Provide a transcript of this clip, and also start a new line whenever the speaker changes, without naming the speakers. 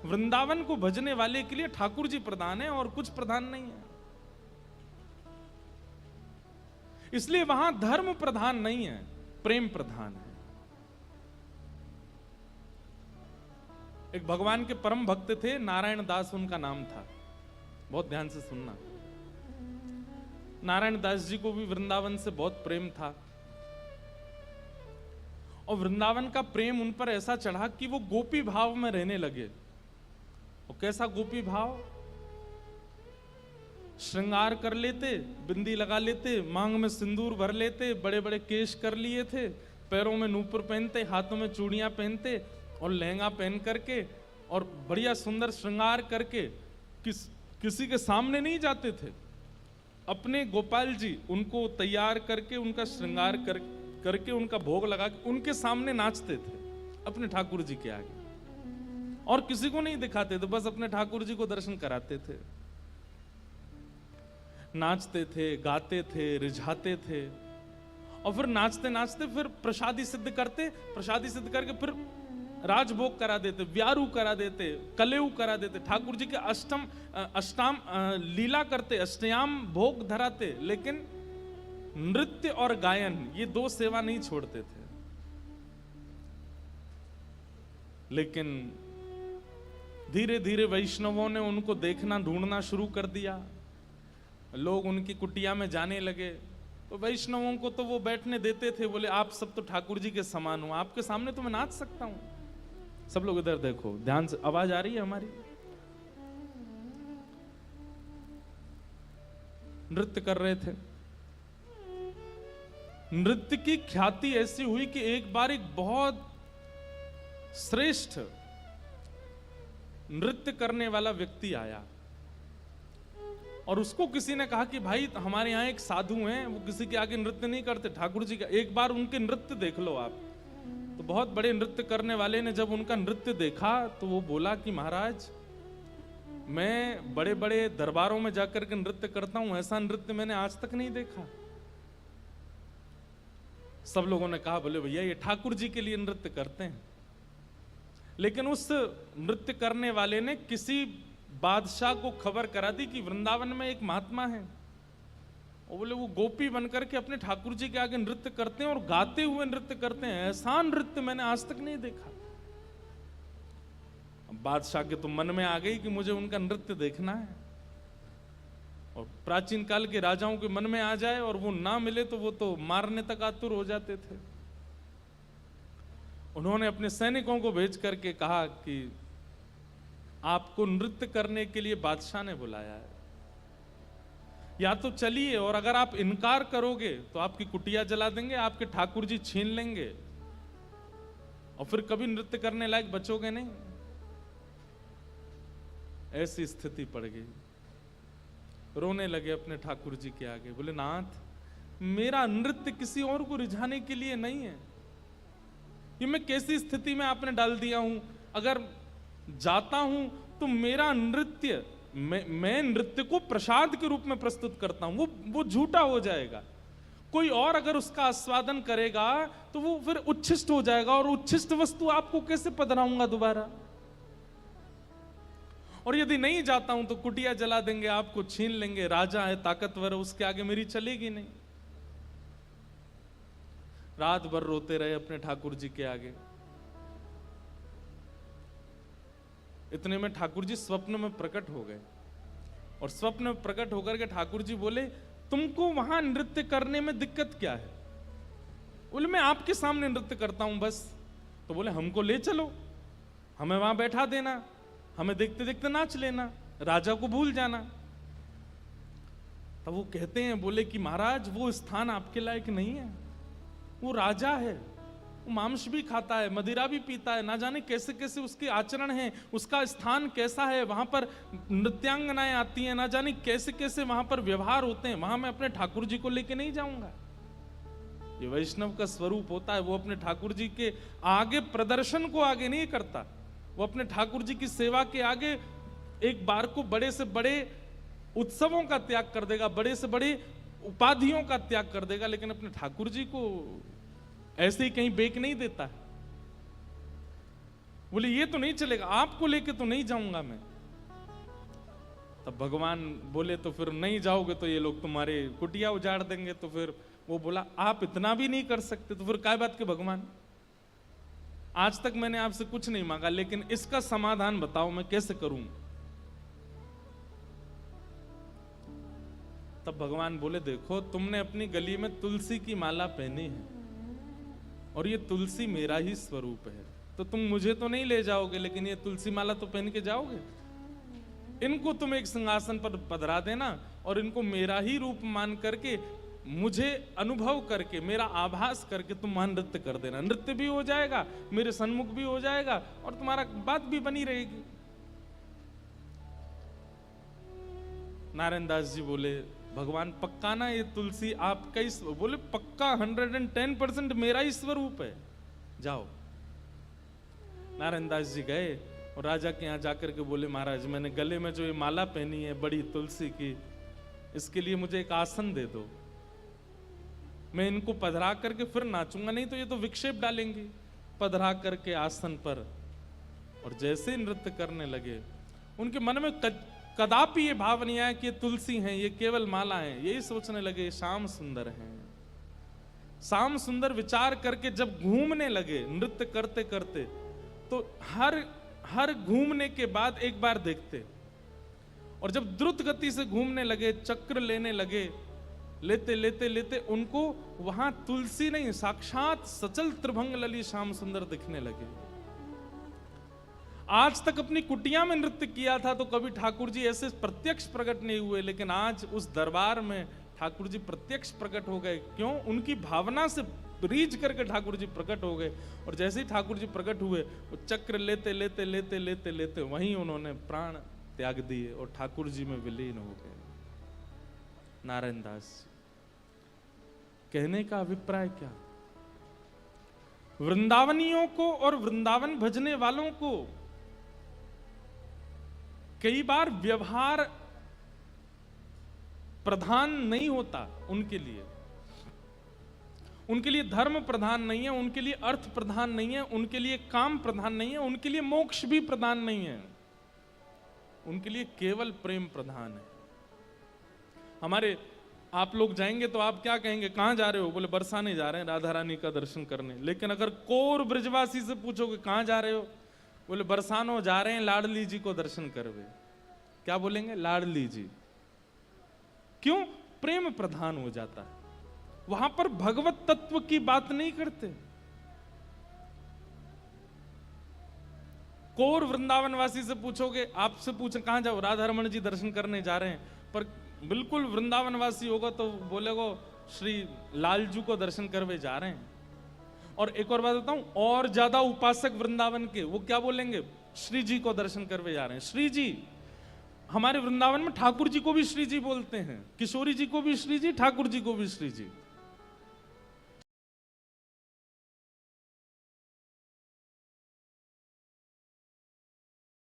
वृंदावन को भजने वाले के लिए ठाकुर जी प्रधान है और कुछ प्रधान नहीं है। इसलिए वहां धर्म प्रधान नहीं है, प्रेम प्रधान है। एक भगवान के परम भक्त थे, नारायण दास उनका नाम था। बहुत ध्यान से सुनना। नारायण दास जी को भी वृंदावन से बहुत प्रेम था और वृंदावन का प्रेम उन पर ऐसा चढ़ा कि वो गोपी भाव में रहने लगे। और कैसा गोपी भाव? श्रृंगार कर लेते, बिंदी लगा लेते, मांग में सिंदूर भर लेते, बड़े बड़े केश कर लिए थे, पैरों में नूपुर पहनते, हाथों में चूड़ियां पहनते और लहंगा पहन करके और बढ़िया सुंदर श्रृंगार करके किसी के सामने नहीं जाते थे। अपने गोपाल जी उनको तैयार करके, उनका श्रृंगार करके उनका भोग लगा के उनके सामने नाचते थे अपने ठाकुर जी के आगे, और किसी को नहीं दिखाते थे, बस अपने ठाकुर जी को दर्शन कराते थे। नाचते थे, गाते थे, रिझाते थे और फिर नाचते नाचते फिर प्रसादी सिद्ध करते, प्रसादी सिद्ध करके फिर राजभोग करा देते, व्यारू करा देते, कलेऊ करा देते, ठाकुर जी के अष्टाम लीला करते, अष्टयाम भोग धराते, लेकिन नृत्य और गायन ये दो सेवा नहीं छोड़ते थे। लेकिन धीरे धीरे वैष्णवों ने उनको देखना ढूंढना शुरू कर दिया, लोग उनकी कुटिया में जाने लगे। तो वैष्णवों को तो वो बैठने देते थे, बोले आप सब तो ठाकुर जी के समान हो, आपके सामने तो मैं नाच सकता हूं। सब लोग इधर देखो, ध्यान से, आवाज आ रही है हमारी? नृत्य कर रहे थे। नृत्य की ख्याति ऐसी हुई कि एक बार एक बहुत श्रेष्ठ नृत्य करने वाला व्यक्ति आया और उसको किसी ने कहा कि भाई हमारे यहाँ एक साधु हैं, वो किसी के आगे नृत्य नहीं करते, ठाकुर जी का, एक बार उनके नृत्य देख लो आप। तो बहुत बड़े नृत्य करने वाले ने जब उनका नृत्य देखा तो वो बोला कि महाराज मैं बड़े बड़े दरबारों में जाकर के नृत्य करता हूं, ऐसा नृत्य मैंने आज तक नहीं देखा। सब लोगों ने कहा बोले भैया ये ठाकुर जी के लिए नृत्य करते हैं। लेकिन उस नृत्य करने वाले ने किसी बादशाह को खबर करा दी कि वृंदावन में एक महात्मा है, और बोले वो गोपी बनकर के अपने ठाकुर जी के आगे नृत्य करते हैं और गाते हुए नृत्य करते हैं, ऐसा नृत्य मैंने आज तक नहीं देखा। बादशाह के तो मन में आ गई कि मुझे उनका नृत्य देखना है, और प्राचीन काल के राजाओं के मन में आ जाए और वो ना मिले तो वो तो मारने तक आतुर हो जाते थे। उन्होंने अपने सैनिकों को भेज करके कहा कि आपको नृत्य करने के लिए बादशाह ने बुलाया है, या तो चलिए, और अगर आप इनकार करोगे तो आपकी कुटिया जला देंगे, आपके ठाकुर जी छीन लेंगे और फिर कभी नृत्य करने लायक बचोगे नहीं। ऐसी स्थिति पड़ गई। रोने लगे अपने ठाकुर जी के आगे, बोले नाथ मेरा नृत्य किसी और को रिझाने के लिए नहीं है, ये मैं कैसी स्थिति में आपने डाल दिया हूं। अगर जाता हूं तो मेरा नृत्य, मैं नृत्य को प्रसाद के रूप में प्रस्तुत करता हूं, वो झूठा हो जाएगा। कोई और अगर उसका आस्वादन करेगा तो वो फिर उच्छिष्ट हो जाएगा, और उच्छिष्ट वस्तु आपको कैसे पधराऊंगा दोबारा। और यदि नहीं जाता हूं तो कुटिया जला देंगे, आपको छीन लेंगे, राजा है ताकतवर है, उसके आगे मेरी चलेगी नहीं। रात भर रोते रहे अपने ठाकुर जी के आगे। इतने में ठाकुर जी स्वप्न में प्रकट हो गए, और स्वप्न में प्रकट होकर के ठाकुर जी बोले तुमको वहां नृत्य करने में दिक्कत क्या है? बोले मैं आपके सामने नृत्य करता हूं बस। तो बोले हमको ले चलो, हमें वहां बैठा देना, हमें देखते देखते नाच लेना, राजा को भूल जाना। तब वो कहते हैं, बोले कि महाराज वो स्थान आपके लायक नहीं है, वो राजा है, वो मांस भी खाता है, मदिरा भी पीता है, ना जाने कैसे कैसे उसके आचरण हैं, उसका स्थान कैसा है, वहां पर नृत्यांगनाएं आती हैं, ना जाने कैसे कैसे वहां पर व्यवहार होते हैं, वहां मैं अपने ठाकुर जी को लेके नहीं जाऊंगा। ये वैष्णव का स्वरूप होता है, वो अपने ठाकुर जी के आगे प्रदर्शन को आगे नहीं करता, वो अपने ठाकुर जी की सेवा के आगे एक बार को बड़े से बड़े उत्सवों का त्याग कर देगा, बड़े से बड़े उपाधियों का त्याग कर देगा, लेकिन अपने ठाकुर जी को ऐसे ही कहीं बेक नहीं देता है। बोले ये तो नहीं चलेगा, आपको लेके तो नहीं जाऊंगा मैं। तब भगवान बोले तो फिर नहीं जाओगे तो ये लोग तुम्हारे कुटिया उजाड़ देंगे। तो फिर वो बोला आप इतना भी नहीं कर सकते, तो फिर काय बात के भगवान, आज तक मैंने आपसे कुछ नहीं मांगा, लेकिन इसका समाधान बताओ मैं कैसे करूं। तब भगवान बोले देखो, तुमने अपनी गली में तुलसी की माला पहनी है और ये तुलसी मेरा ही स्वरूप है, तो तुम मुझे तो नहीं ले जाओगे, लेकिन ये तुलसी माला तो पहन के जाओगे। इनको तुम एक सिंहासन पर पधरा देना और इनको मेरा ही रूप मान करके, मुझे अनुभव करके, मेरा आभास करके तुम वहां नृत्य कर देना। नृत्य भी हो जाएगा, मेरे सन्मुख भी हो जाएगा और तुम्हारा बात भी बनी रहेगी। नारायण दास जी बोले भगवान पक्का ना ये तुलसी आपका ही? बोले पक्का 110% मेरा ही स्वरूप है, जाओ। नारायण दास जी गए और राजा के यहाँ जाकर के बोले महाराज मैंने गले में जो ये माला पहनी है बड़ी तुलसी की, इसके लिए मुझे एक आसन दे दो, मैं इनको पधरा करके फिर नाचूंगा, नहीं तो ये तो विक्षेप डालेंगे। पधरा करके आसन पर और जैसे नृत्य करने लगे, उनके मन में कदापि ये भाव नहीं आया कि ये तुलसी हैं, ये केवल माला हैं। यही सोचने लगे श्याम सुंदर हैं। श्याम सुंदर विचार करके जब घूमने लगे नृत्य करते करते, तो हर घूमने के बाद एक बार देखते, और जब द्रुत गति से घूमने लगे, चक्र लेने लगे, लेते लेते लेते उनको वहां तुलसी नहीं साक्षात सचल त्रिभंग लली श्याम सुंदर दिखने लगे। आज तक अपनी कुटिया में नृत्य किया था तो कभी ठाकुर जी ऐसे प्रत्यक्ष प्रकट नहीं हुए, लेकिन आज उस दरबार में ठाकुर जी प्रत्यक्ष प्रकट हो गए। क्यों? उनकी भावना से रीझ करके ठाकुर जी प्रकट हो गए। और जैसे ही ठाकुर जी प्रकट हुए, वो चक्र लेते लेते लेते लेते लेते वहीं उन्होंने प्राण त्याग दिए और ठाकुर जी में विलीन हो गए। नारायण दास कहने का अभिप्राय क्या? वृंदावनियों को और वृंदावन भजने वालों को कई बार व्यवहार प्रधान नहीं होता, उनके लिए धर्म प्रधान नहीं है, उनके लिए अर्थ प्रधान नहीं है, उनके लिए काम प्रधान नहीं है, उनके लिए मोक्ष भी प्रधान नहीं है, उनके लिए केवल प्रेम प्रधान है। हमारे आप लोग जाएंगे तो आप क्या कहेंगे, कहां जा रहे हो? बोले बरसाने जा रहे हैं, राधा रानी का दर्शन करने। लेकिन अगर कोर ब्रजवासी से पूछोगे कहां जा रहे हो, बोले बरसानो जा रहे हैं लाडली जी को दर्शन करवे। क्या बोलेंगे? लाडली जी। क्यों? प्रेम प्रधान हो जाता है, वहां पर भगवत तत्व की बात नहीं करते। कोर वृंदावनवासी से पूछोगे, आपसे पूछे कहां जाओ, राधा रमन जी दर्शन करने जा रहे हैं, पर बिल्कुल वृंदावनवासी होगा तो बोलेगो श्री लालजू को दर्शन करवे जा रहे हैं। और एक और बात बताऊं, और ज्यादा उपासक वृंदावन के, वो क्या बोलेंगे? श्री जी को दर्शन करवे जा रहे हैं। श्री जी, हमारे वृंदावन में ठाकुर जी को भी श्री जी बोलते हैं, किशोरी जी को भी श्री जी, ठाकुर जी को भी श्री जी।